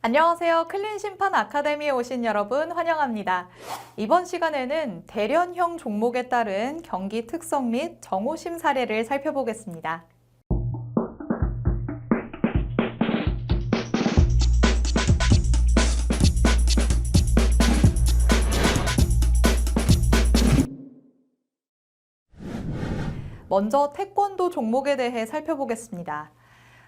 안녕하세요. 클린심판 아카데미에 오신 여러분 환영합니다. 이번 시간에는 대련형 종목에 따른 경기 특성 및 정오심 사례를 살펴보겠습니다. 먼저 태권도 종목에 대해 살펴보겠습니다.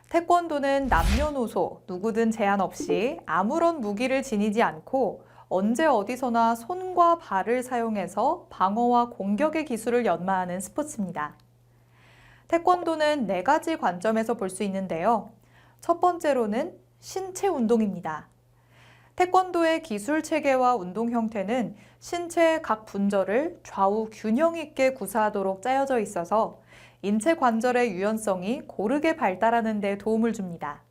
태권도는 남녀노소 누구든 제한 없이 아무런 무기를 지니지 않고 언제 어디서나 손과 발을 사용해서 방어와 공격의 기술을 연마하는 스포츠입니다. 태권도는 4가지 관점에서 볼 수 있는데요. 첫 번째로는 신체 운동입니다. 태권도의 기술 체계와 운동 형태는 신체의 각 분절을 좌우 균형 있게 구사하도록 짜여져 있어서 인체 관절의 유연성이 고르게 발달하는 데 도움을 줍니다.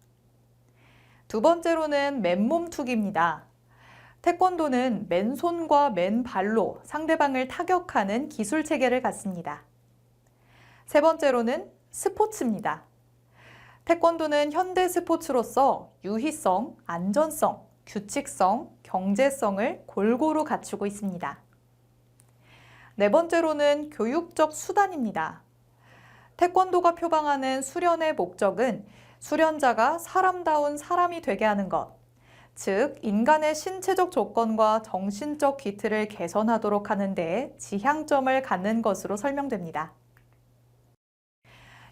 두 번째로는 맨몸투기입니다. 태권도는 맨손과 맨발로 상대방을 타격하는 기술 체계를 갖습니다. 세 번째로는 스포츠입니다. 태권도는 현대 스포츠로서 유희성, 안전성, 규칙성, 경제성을 골고루 갖추고 있습니다. 네 번째로는 교육적 수단입니다. 태권도가 표방하는 수련의 목적은 수련자가 사람다운 사람이 되게 하는 것, 즉 인간의 신체적 조건과 정신적 기틀을 개선하도록 하는 데 지향점을 갖는 것으로 설명됩니다.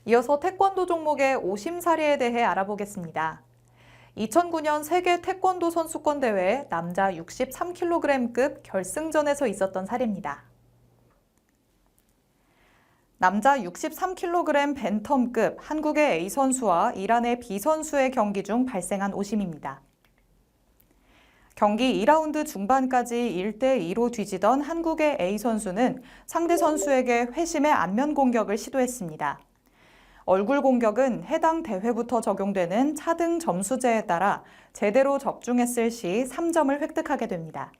이어서 태권도 종목의 오심 사례에 대해 알아보겠습니다. 2009년 세계 태권도 선수권 대회 남자 63kg급 결승전에서 있었던 사례입니다. 남자 63kg 벤텀급 한국의 A 선수와 이란의 B 선수의 경기 중 발생한 오심입니다. 경기 2라운드 중반까지 1대2로 뒤지던 한국의 A 선수는 상대 선수에게 회심의 안면 공격을 시도했습니다. 얼굴 공격은 해당 대회부터 적용되는 차등 점수제에 따라 제대로 적중했을 시 3점을 획득하게 됩니다.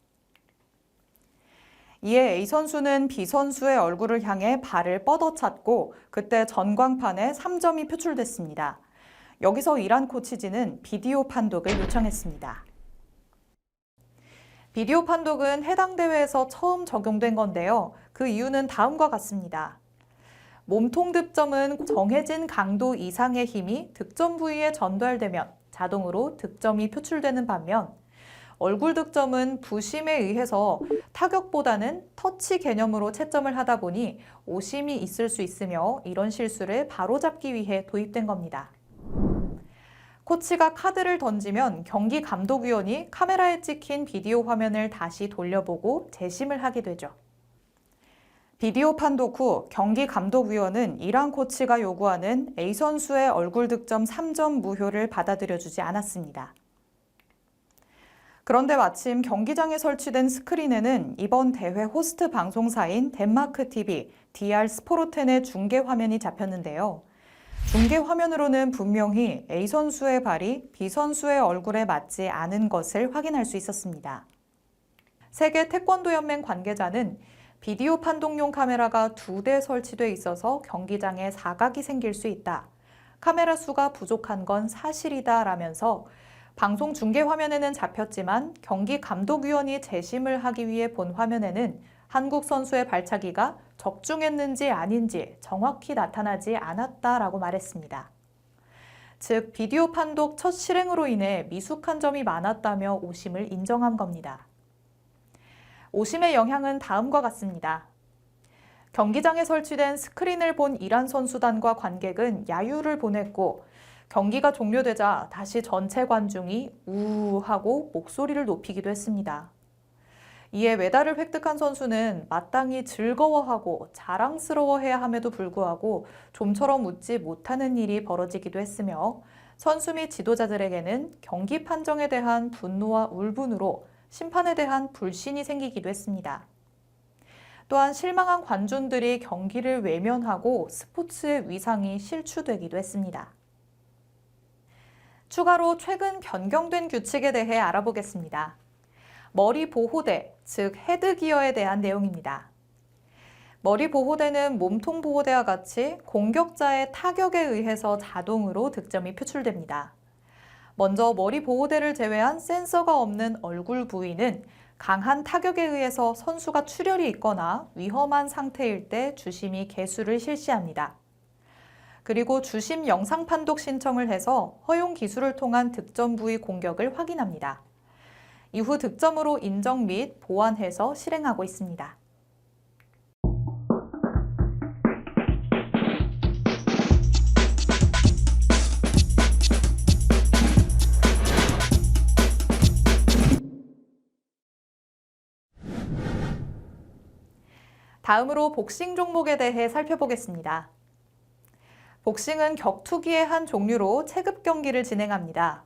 이에 A 선수는 B 선수의 얼굴을 향해 발을 뻗어찼고 그때 전광판에 3점이 표출됐습니다. 여기서 이란 코치진은 비디오 판독을 요청했습니다. 비디오 판독은 해당 대회에서 처음 적용된 건데요. 그 이유는 다음과 같습니다. 몸통 득점은 정해진 강도 이상의 힘이 득점 부위에 전달되면 자동으로 득점이 표출되는 반면 얼굴 득점은 부심에 의해서 타격보다는 터치 개념으로 채점을 하다 보니 오심이 있을 수 있으며 이런 실수를 바로잡기 위해 도입된 겁니다. 코치가 카드를 던지면 경기 감독위원이 카메라에 찍힌 비디오 화면을 다시 돌려보고 재심을 하게 되죠. 비디오 판독 후 경기 감독위원은 이란 코치가 요구하는 A 선수의 얼굴 득점 3점 무효를 받아들여주지 않았습니다. 그런데 마침 경기장에 설치된 스크린에는 이번 대회 호스트 방송사인 덴마크 TV, DR 스포르텐의 중계 화면이 잡혔는데요. 중계 화면으로는 분명히 A 선수의 발이 B 선수의 얼굴에 맞지 않은 것을 확인할 수 있었습니다. 세계 태권도 연맹 관계자는 비디오 판독용 카메라가 2대 설치돼 있어서 경기장에 사각이 생길 수 있다. 카메라 수가 부족한 건 사실이다 라면서 방송 중계 화면에는 잡혔지만 경기 감독위원이 재심을 하기 위해 본 화면에는 한국 선수의 발차기가 적중했는지 아닌지 정확히 나타나지 않았다라고 말했습니다. 즉, 비디오 판독 첫 실행으로 인해 미숙한 점이 많았다며 오심을 인정한 겁니다. 오심의 영향은 다음과 같습니다. 경기장에 설치된 스크린을 본 이란 선수단과 관객은 야유를 보냈고 경기가 종료되자 다시 전체 관중이 우우 하고 목소리를 높이기도 했습니다. 이에 메달을 획득한 선수는 마땅히 즐거워하고 자랑스러워해야 함에도 불구하고 좀처럼 웃지 못하는 일이 벌어지기도 했으며 선수 및 지도자들에게는 경기 판정에 대한 분노와 울분으로 심판에 대한 불신이 생기기도 했습니다. 또한 실망한 관중들이 경기를 외면하고 스포츠의 위상이 실추되기도 했습니다. 추가로 최근 변경된 규칙에 대해 알아보겠습니다. 머리 보호대, 즉 헤드기어에 대한 내용입니다. 머리 보호대는 몸통 보호대와 같이 공격자의 타격에 의해서 자동으로 득점이 표출됩니다. 먼저 머리 보호대를 제외한 센서가 없는 얼굴 부위는 강한 타격에 의해서 선수가 출혈이 있거나 위험한 상태일 때 주심이 개수를 실시합니다. 그리고 주심 영상 판독 신청을 해서 허용 기술을 통한 득점 부위 공격을 확인합니다. 이후 득점으로 인정 및 보완해서 실행하고 있습니다. 다음으로 복싱 종목에 대해 살펴보겠습니다. 복싱은 격투기의 한 종류로 체급 경기를 진행합니다.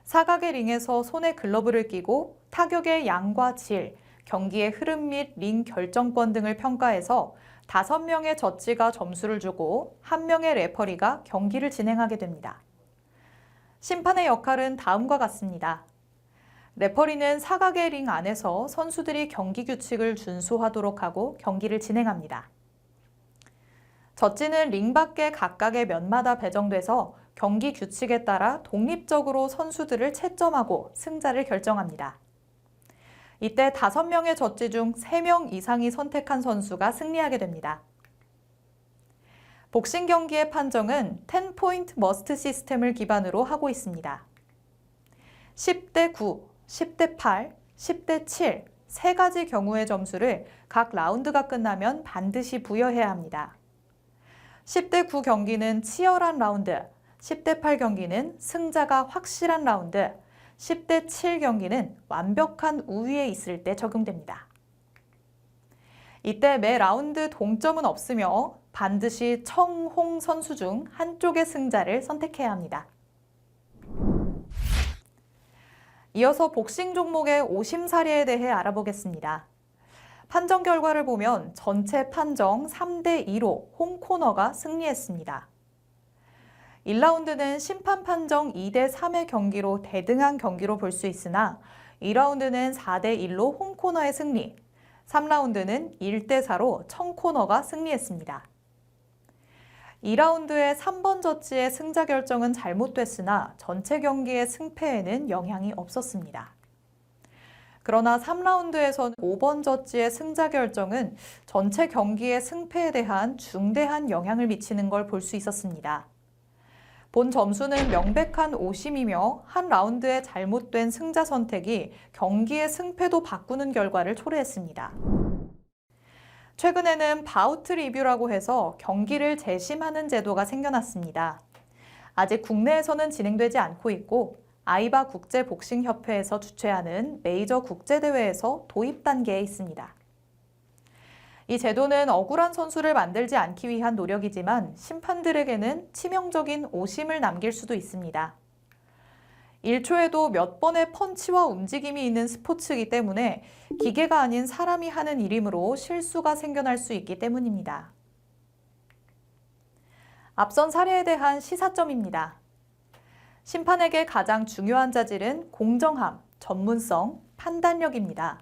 사각의 링에서 손에 글러브를 끼고 타격의 양과 질, 경기의 흐름 및 링 결정권 등을 평가해서 5명의 저지가 점수를 주고 1명의 레퍼리가 경기를 진행하게 됩니다. 심판의 역할은 다음과 같습니다. 레퍼리는 사각의 링 안에서 선수들이 경기 규칙을 준수하도록 하고 경기를 진행합니다. 저지는 링 밖의 각각의 면마다 배정돼서 경기 규칙에 따라 독립적으로 선수들을 채점하고 승자를 결정합니다. 이때 5명의 저지 중 3명 이상이 선택한 선수가 승리하게 됩니다. 복싱 경기의 판정은 10포인트 머스트 시스템을 기반으로 하고 있습니다. 10대 9, 10대 8, 10대 7, 3가지 경우의 점수를 각 라운드가 끝나면 반드시 부여해야 합니다. 10대 9 경기는 치열한 라운드, 10대 8 경기는 승자가 확실한 라운드, 10대 7 경기는 완벽한 우위에 있을 때 적용됩니다. 이때 매 라운드 동점은 없으며 반드시 청, 홍 선수 중 한쪽의 승자를 선택해야 합니다. 이어서 복싱 종목의 오심 사례에 대해 알아보겠습니다. 판정 결과를 보면 전체 판정 3대 2로 홍코너가 승리했습니다. 1라운드는 심판 판정 2대 3의 경기로 대등한 경기로 볼 수 있으나 2라운드는 4대 1로 홍코너의 승리, 3라운드는 1대 4로 청코너가 승리했습니다. 2라운드의 3번 저지의 승자 결정은 잘못됐으나 전체 경기의 승패에는 영향이 없었습니다. 그러나 3라운드에서는 5번 저지의 승자 결정은 전체 경기의 승패에 대한 중대한 영향을 미치는 걸 볼 수 있었습니다. 본 점수는 명백한 오심이며 한 라운드의 잘못된 승자 선택이 경기의 승패도 바꾸는 결과를 초래했습니다. 최근에는 바우트 리뷰라고 해서 경기를 재심하는 제도가 생겨났습니다. 아직 국내에서는 진행되지 않고 있고 아이바 국제복싱협회에서 주최하는 메이저 국제대회에서 도입 단계에 있습니다. 이 제도는 억울한 선수를 만들지 않기 위한 노력이지만 심판들에게는 치명적인 오심을 남길 수도 있습니다. 1초에도 몇 번의 펀치와 움직임이 있는 스포츠이기 때문에 기계가 아닌 사람이 하는 일이므로 실수가 생겨날 수 있기 때문입니다. 앞선 사례에 대한 시사점입니다. 심판에게 가장 중요한 자질은 공정함, 전문성, 판단력입니다.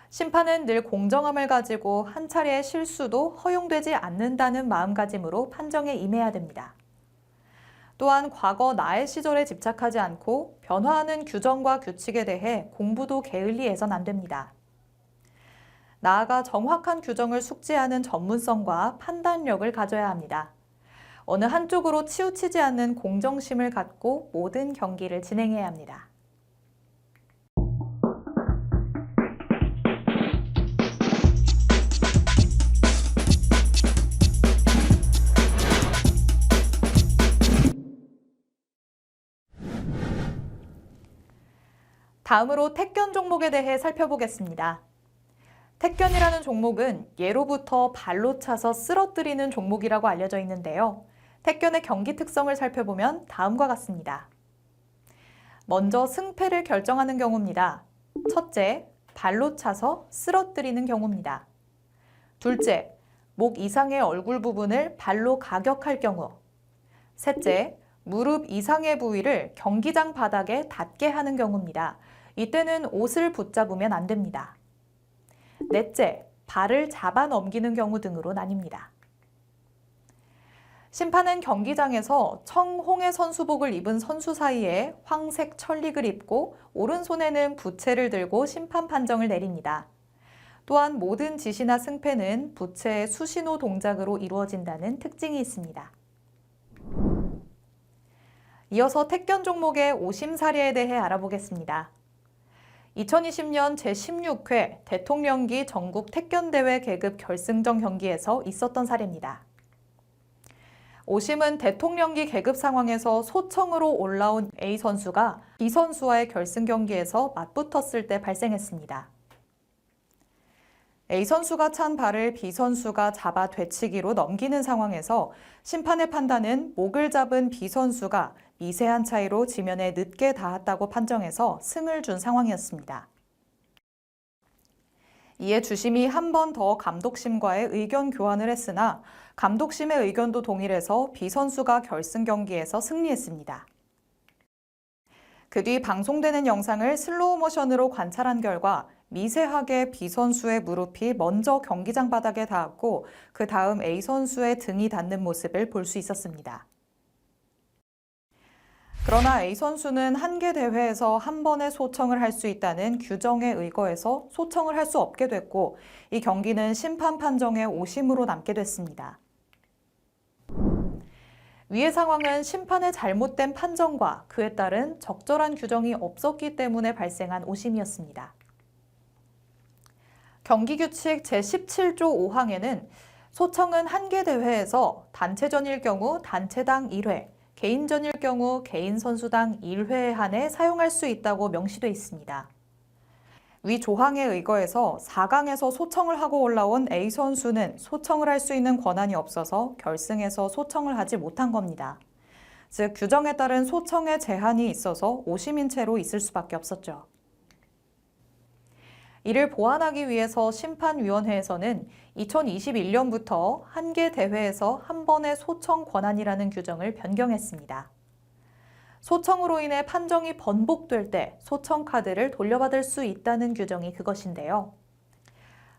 심판은 늘 공정함을 가지고 한 차례의 실수도 허용되지 않는다는 마음가짐으로 판정에 임해야 됩니다. 또한 과거 나의 시절에 집착하지 않고 변화하는 규정과 규칙에 대해 공부도 게을리해선 안 됩니다. 나아가 정확한 규정을 숙지하는 전문성과 판단력을 가져야 합니다. 어느 한쪽으로 치우치지 않는 공정심을 갖고 모든 경기를 진행해야 합니다. 다음으로 택견 종목에 대해 살펴보겠습니다. 택견이라는 종목은 예로부터 발로 차서 쓰러뜨리는 종목이라고 알려져 있는데요. 택견의 경기 특성을 살펴보면 다음과 같습니다. 먼저 승패를 결정하는 경우입니다. 첫째, 발로 차서 쓰러뜨리는 경우입니다. 둘째, 목 이상의 얼굴 부분을 발로 가격할 경우. 셋째, 무릎 이상의 부위를 경기장 바닥에 닿게 하는 경우입니다. 이때는 옷을 붙잡으면 안 됩니다. 넷째, 발을 잡아 넘기는 경우 등으로 나뉩니다. 심판은 경기장에서 청홍의 선수복을 입은 선수 사이에 황색 천릭을 입고 오른손에는 부채를 들고 심판 판정을 내립니다. 또한 모든 지시나 승패는 부채의 수신호 동작으로 이루어진다는 특징이 있습니다. 이어서 택견 종목의 오심 사례에 대해 알아보겠습니다. 2020년 제16회 대통령기 전국 택견대회 계급 결승전 경기에서 있었던 사례입니다. 오심은 대통령기 계급 상황에서 소청으로 올라온 A 선수가 B 선수와의 결승 경기에서 맞붙었을 때 발생했습니다. A 선수가 찬 발을 B 선수가 잡아 되치기로 넘기는 상황에서 심판의 판단은 목을 잡은 B 선수가 미세한 차이로 지면에 늦게 닿았다고 판정해서 승을 준 상황이었습니다. 이에 주심이 한 번 더 감독심과의 의견 교환을 했으나 감독심의 의견도 동일해서 B 선수가 결승 경기에서 승리했습니다. 그 뒤 방송되는 영상을 슬로우 모션으로 관찰한 결과 미세하게 B 선수의 무릎이 먼저 경기장 바닥에 닿았고 그 다음 A 선수의 등이 닿는 모습을 볼 수 있었습니다. 그러나 A 선수는 한 개 대회에서 한 번의 소청을 할 수 있다는 규정에 의거해서 소청을 할 수 없게 됐고 이 경기는 심판 판정의 오심으로 남게 됐습니다. 위의 상황은 심판의 잘못된 판정과 그에 따른 적절한 규정이 없었기 때문에 발생한 오심이었습니다. 경기규칙 제17조 5항에는 소청은 한 개 대회에서 단체전일 경우 단체당 1회, 개인전일 경우 개인 선수당 1회에 한해 사용할 수 있다고 명시돼 있습니다. 위 조항에 의거해서 4강에서 소청을 하고 올라온 A 선수는 소청을 할 수 있는 권한이 없어서 결승에서 소청을 하지 못한 겁니다. 즉 규정에 따른 소청의 제한이 있어서 오심인 채로 있을 수밖에 없었죠. 이를 보완하기 위해서 심판위원회에서는 2021년부터 한 개 대회에서 한 번의 소청 권한이라는 규정을 변경했습니다. 소청으로 인해 판정이 번복될 때 소청 카드를 돌려받을 수 있다는 규정이 그것인데요.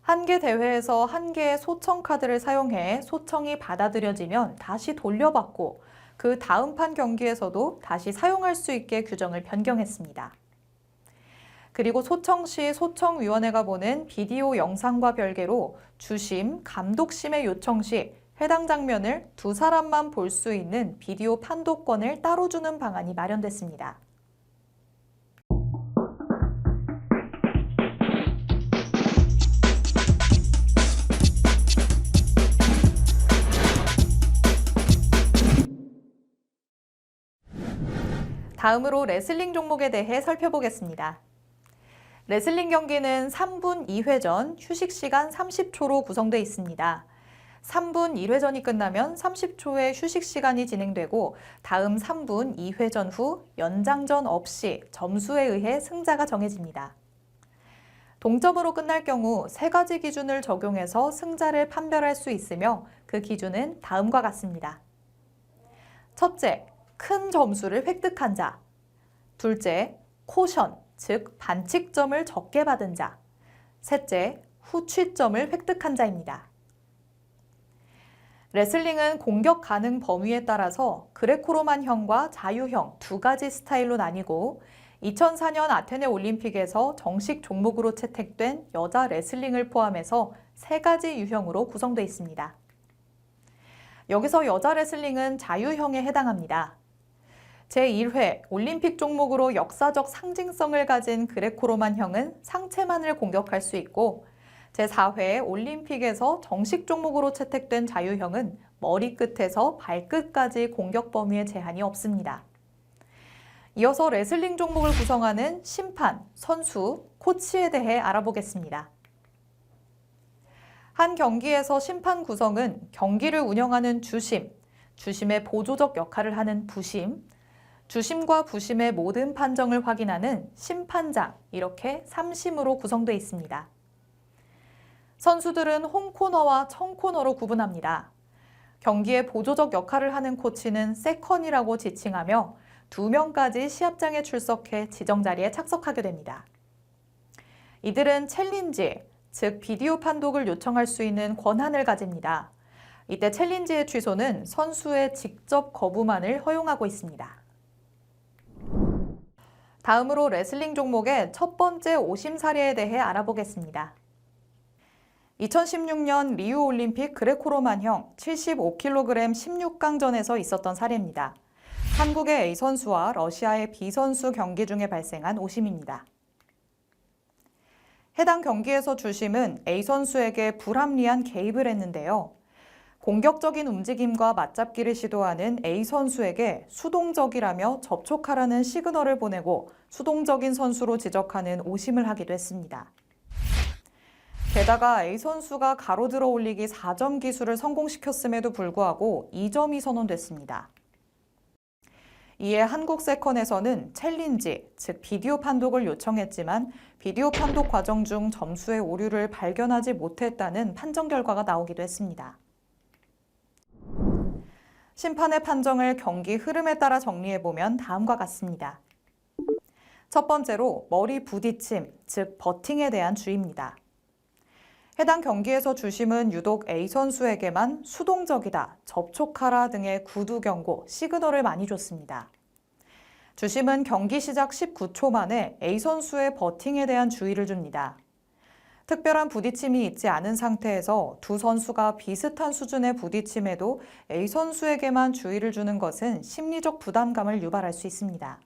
한 개 대회에서 한 개의 소청 카드를 사용해 소청이 받아들여지면 다시 돌려받고 그 다음 판 경기에서도 다시 사용할 수 있게 규정을 변경했습니다. 그리고 소청 시 소청위원회가 보는 비디오 영상과 별개로 주심, 감독심의 요청 시 해당 장면을 두 사람만 볼 수 있는 비디오 판독권을 따로 주는 방안이 마련됐습니다. 다음으로 레슬링 종목에 대해 살펴보겠습니다. 레슬링 경기는 3분 2회전, 휴식 시간 30초로 구성되어 있습니다. 3분 1회전이 끝나면 30초의 휴식 시간이 진행되고 다음 3분 2회전 후 연장전 없이 점수에 의해 승자가 정해집니다. 동점으로 끝날 경우 세 가지 기준을 적용해서 승자를 판별할 수 있으며 그 기준은 다음과 같습니다. 첫째, 큰 점수를 획득한 자. 둘째, 코션, 즉 반칙점을 적게 받은 자. 셋째, 후취점을 획득한 자입니다. 레슬링은 공격 가능 범위에 따라서 그레코로만형과 자유형 두 가지 스타일로 나뉘고 2004년 아테네 올림픽에서 정식 종목으로 채택된 여자 레슬링을 포함해서 세 가지 유형으로 구성되어 있습니다. 여기서 여자 레슬링은 자유형에 해당합니다. 제1회 올림픽 종목으로 역사적 상징성을 가진 그레코로만형은 상체만을 공격할 수 있고 제4회 올림픽에서 정식 종목으로 채택된 자유형은 머리끝에서 발끝까지 공격 범위의 제한이 없습니다. 이어서 레슬링 종목을 구성하는 심판, 선수, 코치에 대해 알아보겠습니다. 한 경기에서 심판 구성은 경기를 운영하는 주심, 주심의 보조적 역할을 하는 부심, 주심과 부심의 모든 판정을 확인하는 심판장, 이렇게 3심으로 구성되어 있습니다. 선수들은 홈코너와 청코너로 구분합니다. 경기에 보조적 역할을 하는 코치는 세컨이라고 지칭하며 2명까지 시합장에 출석해 지정 자리에 착석하게 됩니다. 이들은 챌린지, 즉 비디오 판독을 요청할 수 있는 권한을 가집니다. 이때 챌린지의 취소는 선수의 직접 거부만을 허용하고 있습니다. 다음으로 레슬링 종목의 첫 번째 오심 사례에 대해 알아보겠습니다. 2016년 리우 올림픽 그레코로만형 75kg 16강전에서 있었던 사례입니다. 한국의 A 선수와 러시아의 B 선수 경기 중에 발생한 오심입니다. 해당 경기에서 주심은 A 선수에게 불합리한 개입을 했는데요. 공격적인 움직임과 맞잡기를 시도하는 A 선수에게 수동적이라며 접촉하라는 시그널을 보내고 수동적인 선수로 지적하는 오심을 하기도 했습니다. 게다가 A 선수가 가로들어 올리기 4점 기술을 성공시켰음에도 불구하고 2점이 선언됐습니다. 이에 한국 세컨에서는 챌린지, 즉 비디오 판독을 요청했지만 비디오 판독 과정 중 점수의 오류를 발견하지 못했다는 판정 결과가 나오기도 했습니다. 심판의 판정을 경기 흐름에 따라 정리해보면 다음과 같습니다. 첫 번째로 머리 부딪힘, 즉 버팅에 대한 주의입니다. 해당 경기에서 주심은 유독 A 선수에게만 수동적이다, 접촉하라 등의 구두 경고, 시그널을 많이 줬습니다. 주심은 경기 시작 19초 만에 A 선수의 버팅에 대한 주의를 줍니다. 특별한 부딪힘이 있지 않은 상태에서 두 선수가 비슷한 수준의 부딪힘에도 A 선수에게만 주의를 주는 것은 심리적 부담감을 유발할 수 있습니다.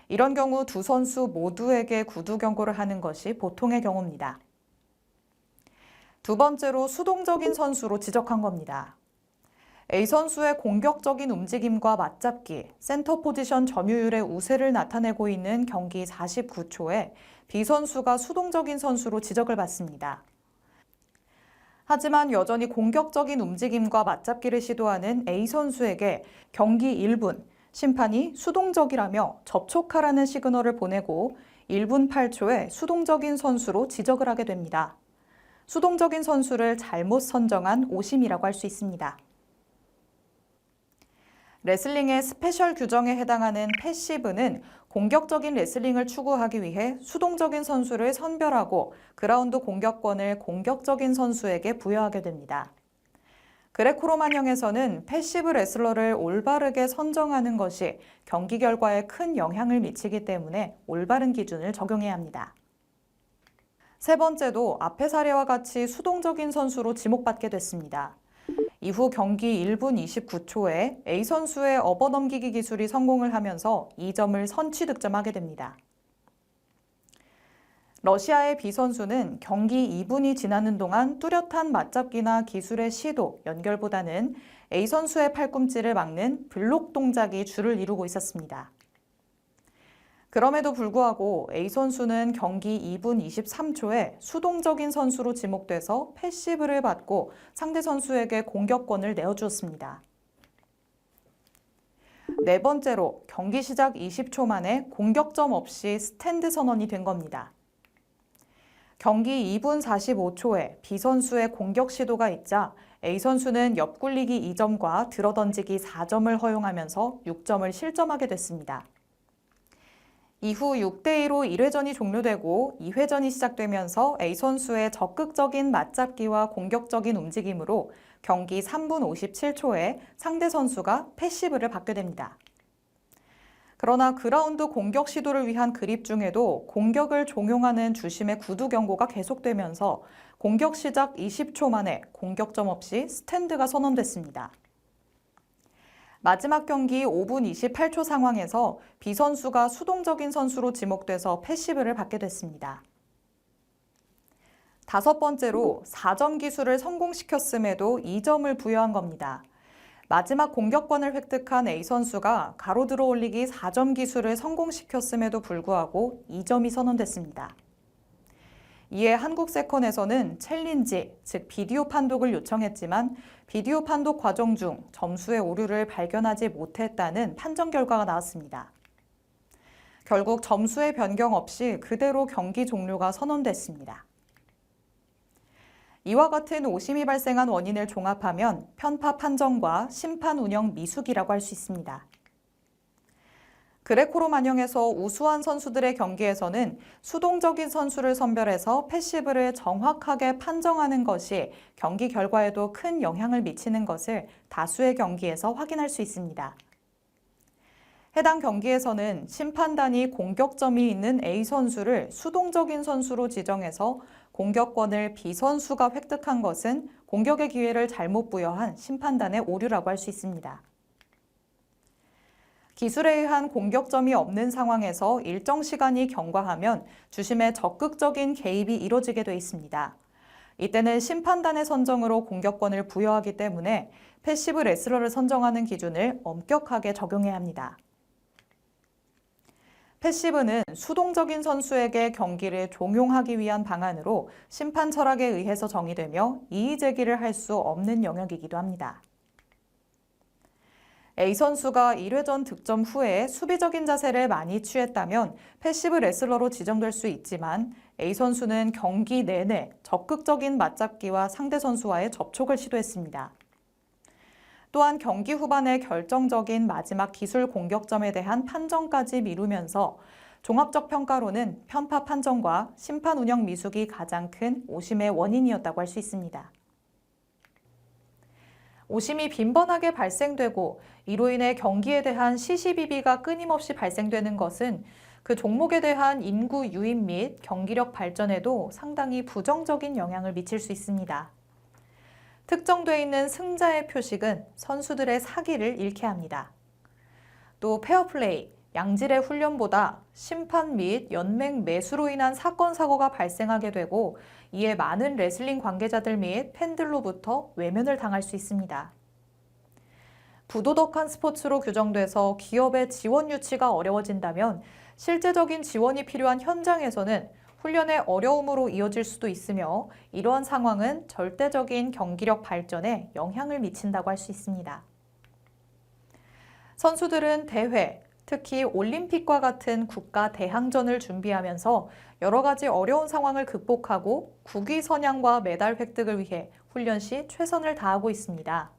이런 경우 두 선수 모두에게 구두 경고를 하는 것이 보통의 경우입니다. 두 번째로 수동적인 선수로 지적한 겁니다. A 선수의 공격적인 움직임과 맞잡기, 센터 포지션 점유율의 우세를 나타내고 있는 경기 49초에 B 선수가 수동적인 선수로 지적을 받습니다. 하지만 여전히 공격적인 움직임과 맞잡기를 시도하는 A 선수에게 경기 1분, 심판이 수동적이라며 접촉하라는 시그널을 보내고 1분 8초에 수동적인 선수로 지적을 하게 됩니다. 수동적인 선수를 잘못 선정한 오심이라고 할 수 있습니다. 레슬링의 스페셜 규정에 해당하는 패시브는 공격적인 레슬링을 추구하기 위해 수동적인 선수를 선별하고 그라운드 공격권을 공격적인 선수에게 부여하게 됩니다. 그레코로만형에서는 패시브 레슬러를 올바르게 선정하는 것이 경기 결과에 큰 영향을 미치기 때문에 올바른 기준을 적용해야 합니다. 세 번째도 앞의 사례와 같이 수동적인 선수로 지목받게 됐습니다. 이후 경기 1분 29초에 A 선수의 업어넘기기 기술이 성공을 하면서 2점을 선취 득점하게 됩니다. 러시아의 B 선수는 경기 2분이 지나는 동안 뚜렷한 맞잡기나 기술의 시도, 연결보다는 A 선수의 팔꿈치를 막는 블록 동작이 주를 이루고 있었습니다. 그럼에도 불구하고 A 선수는 경기 2분 23초에 수동적인 선수로 지목돼서 패시브를 받고 상대 선수에게 공격권을 내어주었습니다. 네 번째로 경기 시작 20초 만에 공격점 없이 스탠드 선언이 된 겁니다. 경기 2분 45초에 B 선수의 공격 시도가 있자 A 선수는 옆굴리기 2점과 들어던지기 4점을 허용하면서 6점을 실점하게 됐습니다. 이후 6대2로 1회전이 종료되고 2회전이 시작되면서 A 선수의 적극적인 맞잡기와 공격적인 움직임으로 경기 3분 57초에 상대 선수가 패시브를 받게 됩니다. 그러나 그라운드 공격 시도를 위한 그립 중에도 공격을 종용하는 주심의 구두 경고가 계속되면서 공격 시작 20초 만에 공격점 없이 스탠드가 선언됐습니다. 마지막 경기 5분 28초 상황에서 B 선수가 수동적인 선수로 지목돼서 패시브를 받게 됐습니다. 다섯 번째로 4점 기술을 성공시켰음에도 2점을 부여한 겁니다. 마지막 공격권을 획득한 A 선수가 가로들어 올리기 4점 기술을 성공시켰음에도 불구하고 2점이 선언됐습니다. 이에 한국 세컨에서는 챌린지, 즉 비디오 판독을 요청했지만 비디오 판독 과정 중 점수의 오류를 발견하지 못했다는 판정 결과가 나왔습니다. 결국 점수의 변경 없이 그대로 경기 종료가 선언됐습니다. 이와 같은 오심이 발생한 원인을 종합하면 편파 판정과 심판 운영 미숙이라고 할 수 있습니다. 그레코로마냥에서 우수한 선수들의 경기에서는 수동적인 선수를 선별해서 패시브를 정확하게 판정하는 것이 경기 결과에도 큰 영향을 미치는 것을 다수의 경기에서 확인할 수 있습니다. 해당 경기에서는 심판단이 공격점이 있는 A 선수를 수동적인 선수로 지정해서 공격권을 B 선수가 획득한 것은 공격의 기회를 잘못 부여한 심판단의 오류라고 할 수 있습니다. 기술에 의한 공격점이 없는 상황에서 일정 시간이 경과하면 주심의 적극적인 개입이 이뤄지게 돼 있습니다. 이때는 심판단의 선정으로 공격권을 부여하기 때문에 패시브 레슬러를 선정하는 기준을 엄격하게 적용해야 합니다. 패시브는 수동적인 선수에게 경기를 종용하기 위한 방안으로 심판 철학에 의해서 정의되며 이의 제기를 할 수 없는 영역이기도 합니다. A 선수가 1회전 득점 후에 수비적인 자세를 많이 취했다면 패시브 레슬러로 지정될 수 있지만 A 선수는 경기 내내 적극적인 맞잡기와 상대 선수와의 접촉을 시도했습니다. 또한 경기 후반에 결정적인 마지막 기술 공격점에 대한 판정까지 미루면서 종합적 평가로는 편파 판정과 심판 운영 미숙이 가장 큰 오심의 원인이었다고 할 수 있습니다. 오심이 빈번하게 발생되고 이로 인해 경기에 대한 시시비비가 끊임없이 발생되는 것은 그 종목에 대한 인구 유입 및 경기력 발전에도 상당히 부정적인 영향을 미칠 수 있습니다. 특정돼 있는 승자의 표식은 선수들의 사기를 잃게 합니다. 또 페어플레이, 양질의 훈련보다 심판 및 연맹 매수로 인한 사건, 사고가 발생하게 되고 이에 많은 레슬링 관계자들 및 팬들로부터 외면을 당할 수 있습니다. 부도덕한 스포츠로 규정돼서 기업의 지원 유치가 어려워진다면 실제적인 지원이 필요한 현장에서는 훈련의 어려움으로 이어질 수도 있으며 이러한 상황은 절대적인 경기력 발전에 영향을 미친다고 할 수 있습니다. 선수들은 대회, 특히 올림픽과 같은 국가 대항전을 준비하면서 여러 가지 어려운 상황을 극복하고 국위 선양과 메달 획득을 위해 훈련 시 최선을 다하고 있습니다.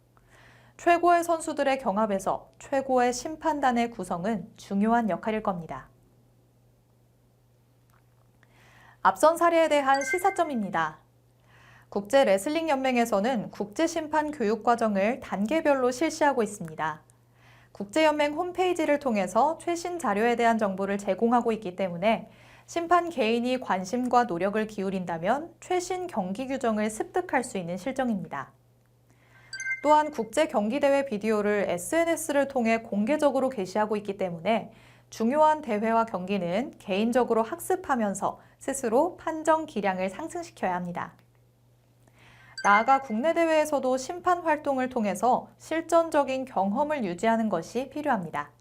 최고의 선수들의 경합에서 최고의 심판단의 구성은 중요한 역할일 겁니다. 앞선 사례에 대한 시사점입니다. 국제레슬링연맹에서는 국제심판 교육과정을 단계별로 실시하고 있습니다. 국제연맹 홈페이지를 통해서 최신 자료에 대한 정보를 제공하고 있기 때문에 심판 개인이 관심과 노력을 기울인다면 최신 경기 규정을 습득할 수 있는 실정입니다. 또한 국제경기대회 비디오를 SNS를 통해 공개적으로 게시하고 있기 때문에 중요한 대회와 경기는 개인적으로 학습하면서 스스로 판정 기량을 상승시켜야 합니다. 나아가 국내 대회에서도 심판 활동을 통해서 실전적인 경험을 유지하는 것이 필요합니다.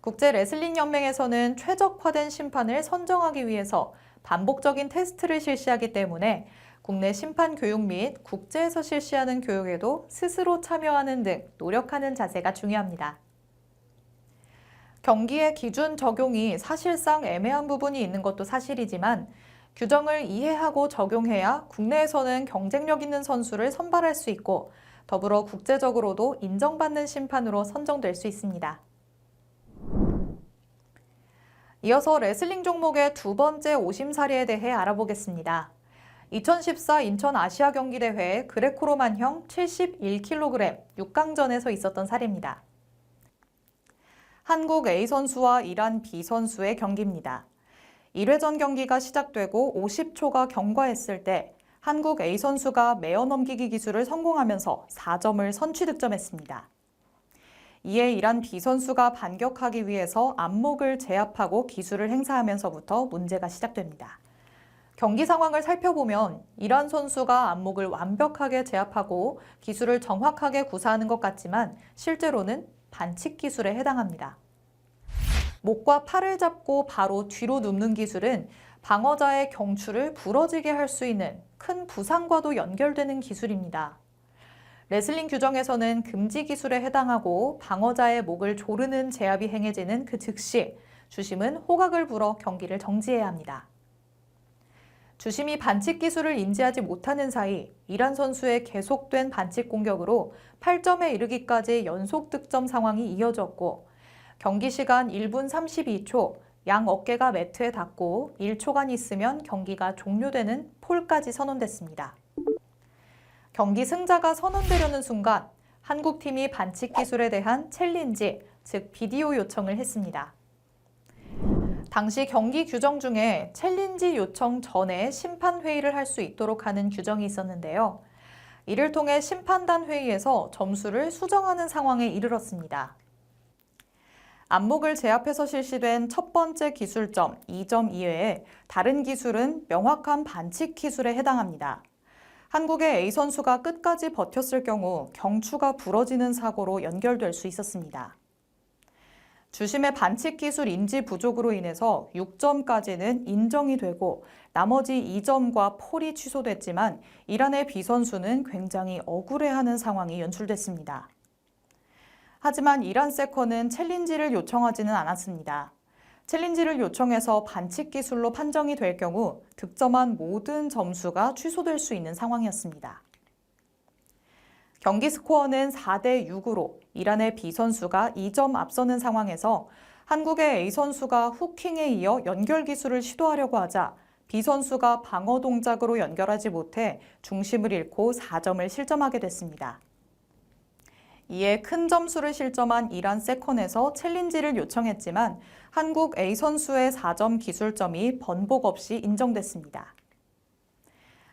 국제레슬링연맹에서는 최적화된 심판을 선정하기 위해서 반복적인 테스트를 실시하기 때문에 국내 심판 교육 및 국제에서 실시하는 교육에도 스스로 참여하는 등 노력하는 자세가 중요합니다. 경기의 기준 적용이 사실상 애매한 부분이 있는 것도 사실이지만 규정을 이해하고 적용해야 국내에서는 경쟁력 있는 선수를 선발할 수 있고 더불어 국제적으로도 인정받는 심판으로 선정될 수 있습니다. 이어서 레슬링 종목의 두 번째 오심 사례에 대해 알아보겠습니다. 2014 인천 아시아 경기대회 그레코로만형 71kg 6강전에서 있었던 사례입니다. 한국 A 선수와 이란 B 선수의 경기입니다. 1회전 경기가 시작되고 50초가 경과했을 때 한국 A 선수가 메어 넘기기 기술을 성공하면서 4점을 선취 득점했습니다. 이에 이란 B 선수가 반격하기 위해서 안목을 제압하고 기술을 행사하면서부터 문제가 시작됩니다. 경기 상황을 살펴보면 이란 선수가 안목을 완벽하게 제압하고 기술을 정확하게 구사하는 것 같지만 실제로는 반칙 기술에 해당합니다. 목과 팔을 잡고 바로 뒤로 눕는 기술은 방어자의 경추를 부러지게 할 수 있는 큰 부상과도 연결되는 기술입니다. 레슬링 규정에서는 금지 기술에 해당하고 방어자의 목을 조르는 제압이 행해지는 그 즉시 주심은 호각을 불어 경기를 정지해야 합니다. 주심이 반칙 기술을 인지하지 못하는 사이 이란 선수의 계속된 반칙 공격으로 8점에 이르기까지 연속 득점 상황이 이어졌고 경기 시간 1분 32초, 양 어깨가 매트에 닿고 1초간 있으면 경기가 종료되는 폴까지 선언됐습니다. 경기 승자가 선언되려는 순간 한국팀이 반칙 기술에 대한 챌린지, 즉 비디오 요청을 했습니다. 당시 경기 규정 중에 챌린지 요청 전에 심판 회의를 할 수 있도록 하는 규정이 있었는데요. 이를 통해 심판단 회의에서 점수를 수정하는 상황에 이르렀습니다. 안목을 제압해서 실시된 첫 번째 기술점 2점 이외에 다른 기술은 명확한 반칙 기술에 해당합니다. 한국의 A 선수가 끝까지 버텼을 경우 경추가 부러지는 사고로 연결될 수 있었습니다. 주심의 반칙 기술 인지 부족으로 인해서 6점까지는 인정이 되고 나머지 2점과 폴이 취소됐지만 이란의 B 선수는 굉장히 억울해하는 상황이 연출됐습니다. 하지만 이란 세컨은 챌린지를 요청하지는 않았습니다. 챌린지를 요청해서 반칙 기술로 판정이 될 경우 득점한 모든 점수가 취소될 수 있는 상황이었습니다. 경기 스코어는 4대 6으로 이란의 B 선수가 2점 앞서는 상황에서 한국의 A 선수가 후킹에 이어 연결 기술을 시도하려고 하자 B 선수가 방어 동작으로 연결하지 못해 중심을 잃고 4점을 실점하게 됐습니다. 이에 큰 점수를 실점한 이란 세컨에서 챌린지를 요청했지만 한국 A 선수의 4점 기술점이 번복 없이 인정됐습니다.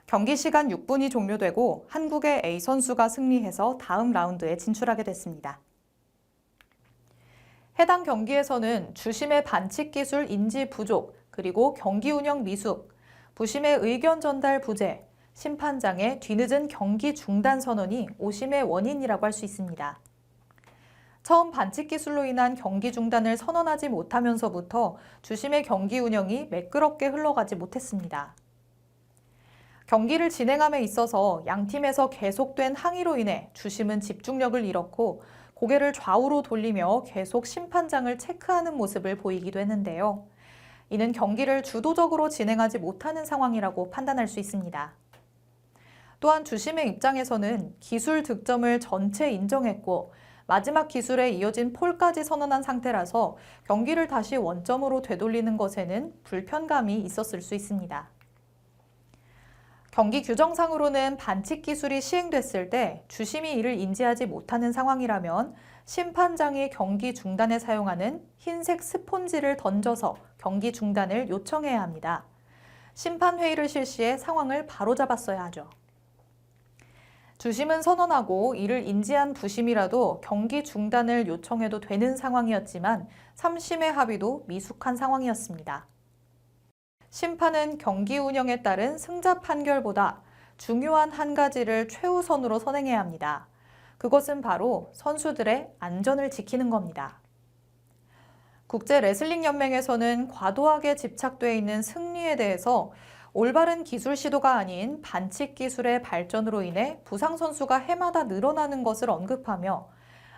경기 시간 6분이 종료되고 한국의 A 선수가 승리해서 다음 라운드에 진출하게 됐습니다. 해당 경기에서는 주심의 반칙 기술 인지 부족, 그리고 경기 운영 미숙, 부심의 의견 전달 부재, 심판장의 뒤늦은 경기 중단 선언이 오심의 원인이라고 할 수 있습니다. 처음 반칙 기술로 인한 경기 중단을 선언하지 못하면서부터 주심의 경기 운영이 매끄럽게 흘러가지 못했습니다. 경기를 진행함에 있어서 양팀에서 계속된 항의로 인해 주심은 집중력을 잃었고 고개를 좌우로 돌리며 계속 심판장을 체크하는 모습을 보이기도 했는데요. 이는 경기를 주도적으로 진행하지 못하는 상황이라고 판단할 수 있습니다. 또한 주심의 입장에서는 기술 득점을 전체 인정했고 마지막 기술에 이어진 폴까지 선언한 상태라서 경기를 다시 원점으로 되돌리는 것에는 불편감이 있었을 수 있습니다. 경기 규정상으로는 반칙 기술이 시행됐을 때 주심이 이를 인지하지 못하는 상황이라면 심판장이 경기 중단에 사용하는 흰색 스폰지를 던져서 경기 중단을 요청해야 합니다. 심판회의를 실시해 상황을 바로잡았어야 하죠. 주심은 선언하고 이를 인지한 부심이라도 경기 중단을 요청해도 되는 상황이었지만 3심의 합의도 미숙한 상황이었습니다. 심판은 경기 운영에 따른 승자 판결보다 중요한 한 가지를 최우선으로 선행해야 합니다. 그것은 바로 선수들의 안전을 지키는 겁니다. 국제레슬링연맹에서는 과도하게 집착돼 있는 승리에 대해서 올바른 기술 시도가 아닌 반칙 기술의 발전으로 인해 부상 선수가 해마다 늘어나는 것을 언급하며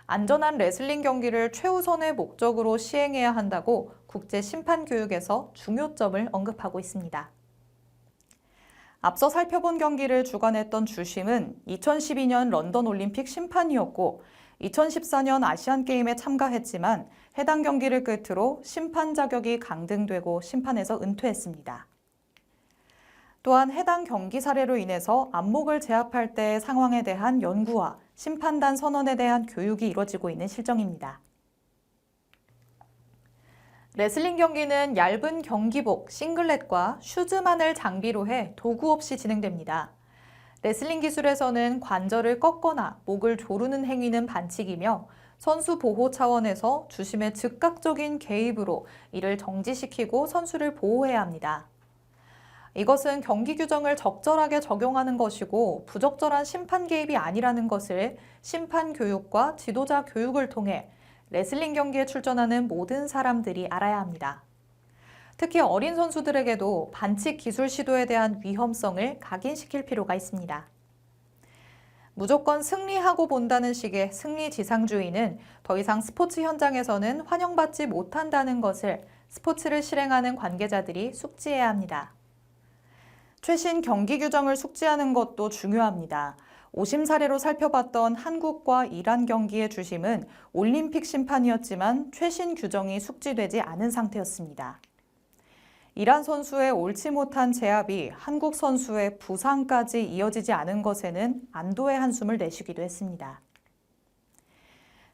안전한 레슬링 경기를 최우선의 목적으로 시행해야 한다고 국제 심판 교육에서 중요점을 언급하고 있습니다. 앞서 살펴본 경기를 주관했던 주심은 2012년 런던 올림픽 심판이었고 2014년 아시안게임에 참가했지만 해당 경기를 끝으로 심판 자격이 강등되고 심판에서 은퇴했습니다. 또한 해당 경기 사례로 인해서 안목을 제압할 때의 상황에 대한 연구와 심판단 선언에 대한 교육이 이뤄지고 있는 실정입니다. 레슬링 경기는 얇은 경기복, 싱글렛과 슈즈만을 장비로 해 도구 없이 진행됩니다. 레슬링 기술에서는 관절을 꺾거나 목을 조르는 행위는 반칙이며 선수 보호 차원에서 주심의 즉각적인 개입으로 이를 정지시키고 선수를 보호해야 합니다. 이것은 경기 규정을 적절하게 적용하는 것이고 부적절한 심판 개입이 아니라는 것을 심판 교육과 지도자 교육을 통해 레슬링 경기에 출전하는 모든 사람들이 알아야 합니다. 특히 어린 선수들에게도 반칙 기술 시도에 대한 위험성을 각인시킬 필요가 있습니다. 무조건 승리하고 본다는 식의 승리지상주의는 더 이상 스포츠 현장에서는 환영받지 못한다는 것을 스포츠를 실행하는 관계자들이 숙지해야 합니다. 최신 경기 규정을 숙지하는 것도 중요합니다. 오심 사례로 살펴봤던 한국과 이란 경기의 주심은 올림픽 심판이었지만 최신 규정이 숙지되지 않은 상태였습니다. 이란 선수의 옳지 못한 제압이 한국 선수의 부상까지 이어지지 않은 것에는 안도의 한숨을 내쉬기도 했습니다.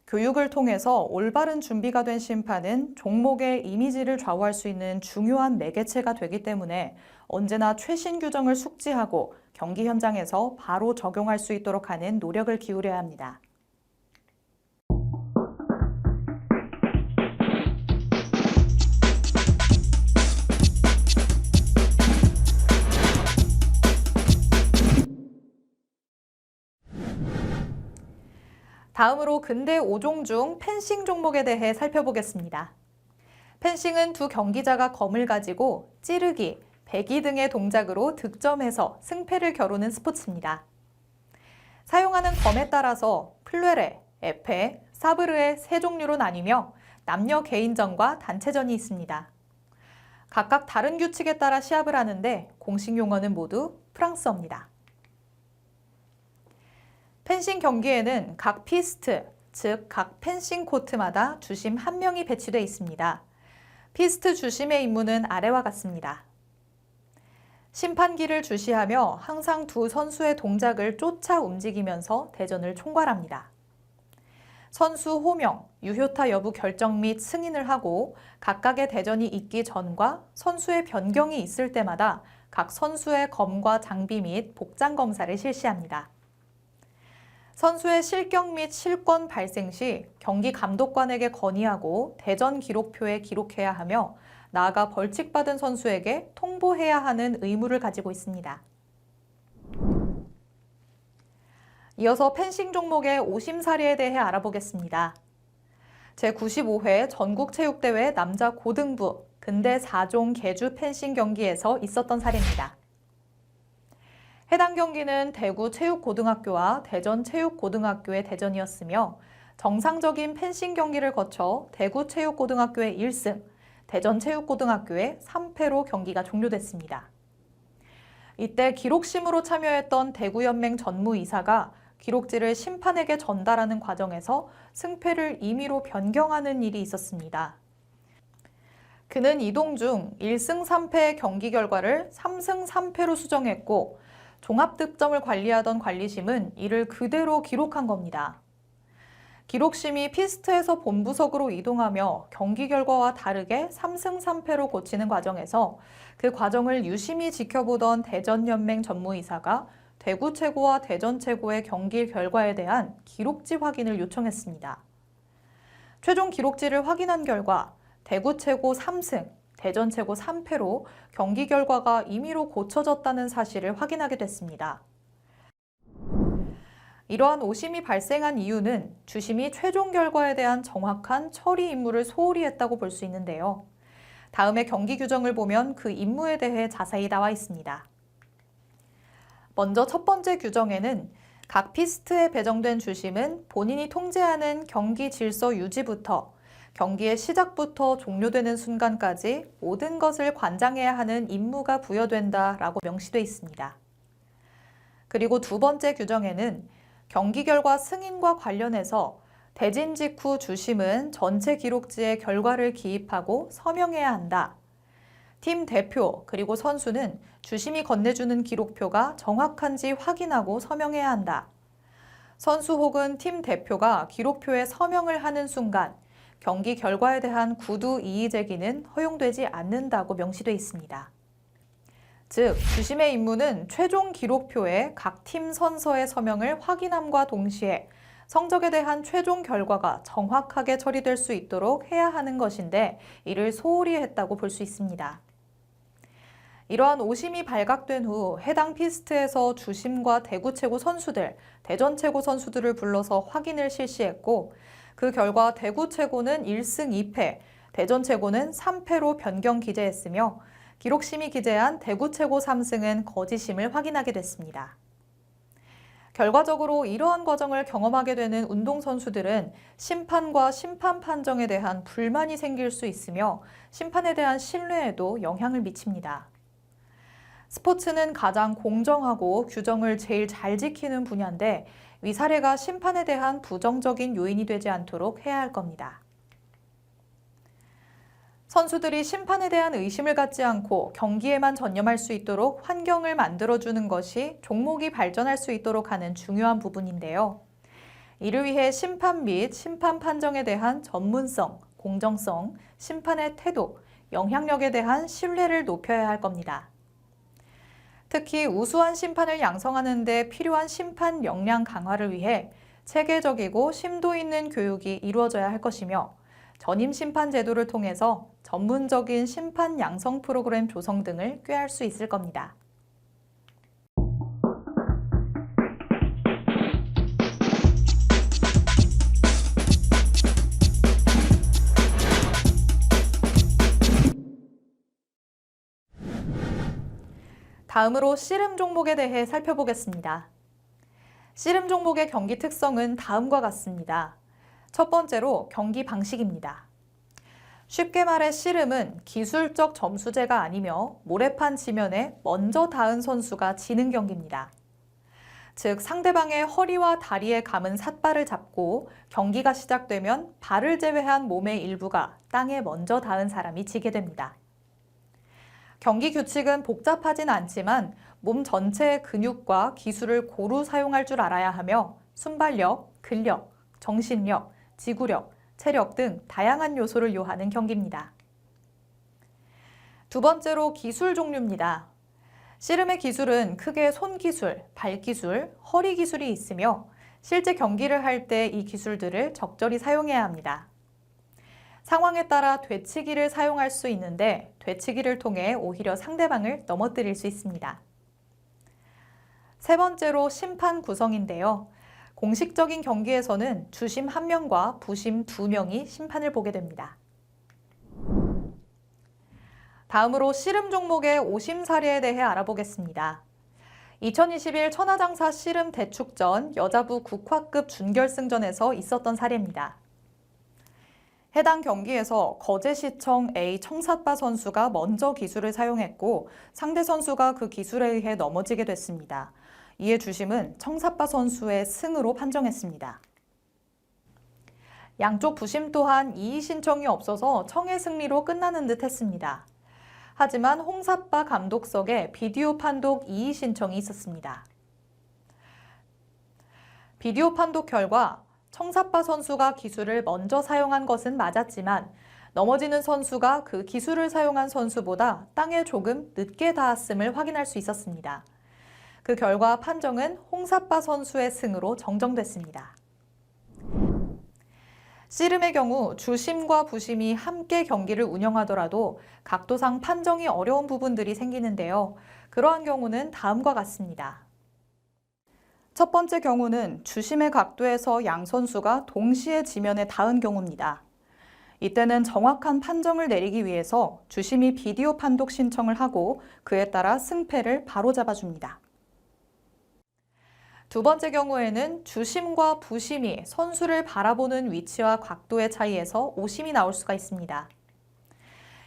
교육을 통해서 올바른 준비가 된 심판은 종목의 이미지를 좌우할 수 있는 중요한 매개체가 되기 때문에 언제나 최신 규정을 숙지하고 경기 현장에서 바로 적용할 수 있도록 하는 노력을 기울여야 합니다. 다음으로 근대 5종 중 펜싱 종목에 대해 살펴보겠습니다. 펜싱은 두 경기자가 검을 가지고 찌르기, 배기 등의 동작으로 득점해서 승패를 겨루는 스포츠입니다. 사용하는 검에 따라서 플레레, 에페, 사브르의 세 종류로 나뉘며 남녀 개인전과 단체전이 있습니다. 각각 다른 규칙에 따라 시합을 하는데 공식 용어는 모두 프랑스어입니다. 펜싱 경기에는 각 피스트, 즉 각 펜싱 코트마다 주심 1명이 배치되어 있습니다. 피스트 주심의 임무는 아래와 같습니다. 심판기를 주시하며 항상 두 선수의 동작을 쫓아 움직이면서 대전을 총괄합니다. 선수 호명, 유효타 여부 결정 및 승인을 하고 각각의 대전이 있기 전과 선수의 변경이 있을 때마다 각 선수의 검과 장비 및 복장 검사를 실시합니다. 선수의 실격 및 실권 발생 시 경기 감독관에게 건의하고 대전 기록표에 기록해야 하며 나아가 벌칙받은 선수에게 통보해야 하는 의무를 가지고 있습니다. 이어서 펜싱 종목의 오심 사례에 대해 알아보겠습니다. 제95회 전국체육대회 남자 고등부 근대 4종 계주 펜싱 경기에서 있었던 사례입니다. 해당 경기는 대구체육고등학교와 대전체육고등학교의 대전이었으며 정상적인 펜싱 경기를 거쳐 대구체육고등학교의 1승, 대전체육고등학교의 3패로 경기가 종료됐습니다. 이때 기록심으로 참여했던 대구연맹 전무이사가 기록지를 심판에게 전달하는 과정에서 승패를 임의로 변경하는 일이 있었습니다. 그는 이동 중 1승 3패의 경기 결과를 3승 3패로 수정했고 종합득점을 관리하던 관리심은 이를 그대로 기록한 겁니다. 기록심이 피스트에서 본부석으로 이동하며 경기 결과와 다르게 3승 3패로 고치는 과정에서 그 과정을 유심히 지켜보던 대전연맹 전무이사가 대구 최고와 대전 최고의 경기 결과에 대한 기록지 확인을 요청했습니다. 최종 기록지를 확인한 결과 대구 최고 3승, 대전 최고 3패로 경기 결과가 임의로 고쳐졌다는 사실을 확인하게 됐습니다. 이러한 오심이 발생한 이유는 주심이 최종 결과에 대한 정확한 처리 임무를 소홀히 했다고 볼 수 있는데요. 다음의 경기 규정을 보면 그 임무에 대해 자세히 나와 있습니다. 먼저 첫 번째 규정에는 각 피스트에 배정된 주심은 본인이 통제하는 경기 질서 유지부터 경기의 시작부터 종료되는 순간까지 모든 것을 관장해야 하는 임무가 부여된다라고 명시되어 있습니다. 그리고 두 번째 규정에는 경기 결과 승인과 관련해서 대진 직후 주심은 전체 기록지에 결과를 기입하고 서명해야 한다. 팀 대표 그리고 선수는 주심이 건네주는 기록표가 정확한지 확인하고 서명해야 한다. 선수 혹은 팀 대표가 기록표에 서명을 하는 순간 경기 결과에 대한 구두 이의 제기는 허용되지 않는다고 명시되어 있습니다. 즉, 주심의 임무는 최종 기록표에 각 팀 선서의 서명을 확인함과 동시에 성적에 대한 최종 결과가 정확하게 처리될 수 있도록 해야 하는 것인데 이를 소홀히 했다고 볼 수 있습니다. 이러한 오심이 발각된 후 해당 피스트에서 주심과 대구 최고 선수들, 대전 최고 선수들을 불러서 확인을 실시했고 그 결과 대구 최고는 1승 2패, 대전 최고는 3패로 변경 기재했으며 기록심이 기재한 대구 최고 3승은 거짓임을 확인하게 됐습니다. 결과적으로 이러한 과정을 경험하게 되는 운동선수들은 심판과 심판 판정에 대한 불만이 생길 수 있으며 심판에 대한 신뢰에도 영향을 미칩니다. 스포츠는 가장 공정하고 규정을 제일 잘 지키는 분야인데 위 사례가 심판에 대한 부정적인 요인이 되지 않도록 해야 할 겁니다. 선수들이 심판에 대한 의심을 갖지 않고 경기에만 전념할 수 있도록 환경을 만들어주는 것이 종목이 발전할 수 있도록 하는 중요한 부분인데요. 이를 위해 심판 및 심판 판정에 대한 전문성, 공정성, 심판의 태도, 영향력에 대한 신뢰를 높여야 할 겁니다. 특히 우수한 심판을 양성하는 데 필요한 심판 역량 강화를 위해 체계적이고 심도 있는 교육이 이루어져야 할 것이며 전임 심판 제도를 통해서 전문적인 심판 양성 프로그램 조성 등을 꾀할 수 있을 겁니다. 다음으로 씨름 종목에 대해 살펴보겠습니다. 씨름 종목의 경기 특성은 다음과 같습니다. 첫 번째로 경기 방식입니다. 쉽게 말해 씨름은 기술적 점수제가 아니며 모래판 지면에 먼저 닿은 선수가 지는 경기입니다. 즉 상대방의 허리와 다리에 감은 삿발을 잡고 경기가 시작되면 발을 제외한 몸의 일부가 땅에 먼저 닿은 사람이 지게 됩니다. 경기 규칙은 복잡하진 않지만 몸 전체의 근육과 기술을 고루 사용할 줄 알아야 하며 순발력, 근력, 정신력, 지구력, 체력 등 다양한 요소를 요하는 경기입니다. 두 번째로 기술 종류입니다. 씨름의 기술은 크게 손 기술, 발 기술, 허리 기술이 있으며 실제 경기를 할 때 이 기술들을 적절히 사용해야 합니다. 상황에 따라 되치기를 사용할 수 있는데 되치기를 통해 오히려 상대방을 넘어뜨릴 수 있습니다. 세 번째로 심판 구성인데요. 공식적인 경기에서는 주심 1명과 부심 2명이 심판을 보게 됩니다. 다음으로 씨름 종목의 오심 사례에 대해 알아보겠습니다. 2021 천하장사 씨름 대축전 여자부 국화급 준결승전에서 있었던 사례입니다. 해당 경기에서 거제시청 A 청삿바 선수가 먼저 기술을 사용했고 상대 선수가 그 기술에 의해 넘어지게 됐습니다. 이에 주심은 청삿바 선수의 승으로 판정했습니다. 양쪽 부심 또한 이의 신청이 없어서 청의 승리로 끝나는 듯 했습니다. 하지만 홍사빠 감독석에 비디오 판독 이의 신청이 있었습니다. 비디오 판독 결과 청삿바 선수가 기술을 먼저 사용한 것은 맞았지만 넘어지는 선수가 그 기술을 사용한 선수보다 땅에 조금 늦게 닿았음을 확인할 수 있었습니다. 그 결과 판정은 홍사빠 선수의 승으로 정정됐습니다. 씨름의 경우 주심과 부심이 함께 경기를 운영하더라도 각도상 판정이 어려운 부분들이 생기는데요. 그러한 경우는 다음과 같습니다. 첫 번째 경우는 주심의 각도에서 양 선수가 동시에 지면에 닿은 경우입니다. 이때는 정확한 판정을 내리기 위해서 주심이 비디오 판독 신청을 하고 그에 따라 승패를 바로잡아줍니다. 두 번째 경우에는 주심과 부심이 선수를 바라보는 위치와 각도의 차이에서 오심이 나올 수가 있습니다.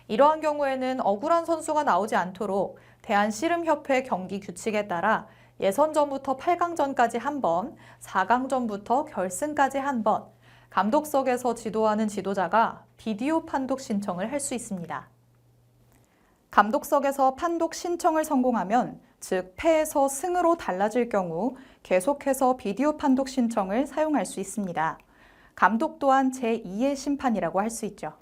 이러한 경우에는 억울한 선수가 나오지 않도록 대한씨름협회 경기 규칙에 따라 예선전부터 8강전까지 한 번, 4강전부터 결승까지 한 번, 감독석에서 지도하는 지도자가 비디오 판독 신청을 할 수 있습니다. 감독석에서 판독 신청을 성공하면, 즉 패에서 승으로 달라질 경우 계속해서 비디오 판독 신청을 사용할 수 있습니다. 감독 또한 제2의 심판이라고 할 수 있죠.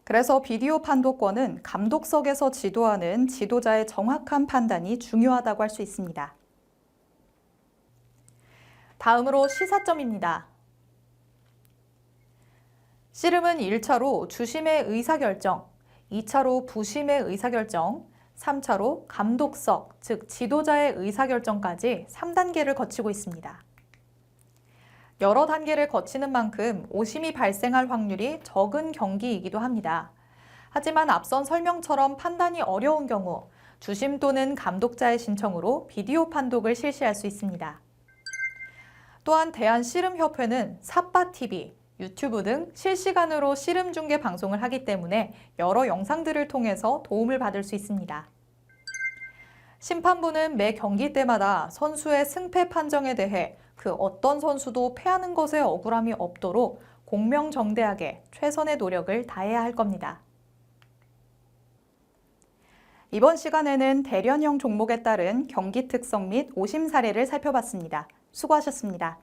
그래서 비디오 판독권은 감독석에서 지도하는 지도자의 정확한 판단이 중요하다고 할 수 있습니다. 다음으로 시사점입니다. 씨름은 1차로 주심의 의사결정, 2차로 부심의 의사결정, 3차로 감독석, 즉 지도자의 의사결정까지 3단계를 거치고 있습니다. 여러 단계를 거치는 만큼 오심이 발생할 확률이 적은 경기이기도 합니다. 하지만 앞선 설명처럼 판단이 어려운 경우 주심 또는 감독자의 신청으로 비디오 판독을 실시할 수 있습니다. 또한 대한씨름협회는 삿바TV, 유튜브 등 실시간으로 씨름 중계 방송을 하기 때문에 여러 영상들을 통해서 도움을 받을 수 있습니다. 심판부는 매 경기 때마다 선수의 승패 판정에 대해 그 어떤 선수도 패하는 것에 억울함이 없도록 공명정대하게 최선의 노력을 다해야 할 겁니다. 이번 시간에는 대련형 종목에 따른 경기 특성 및 오심 사례를 살펴봤습니다. 수고하셨습니다.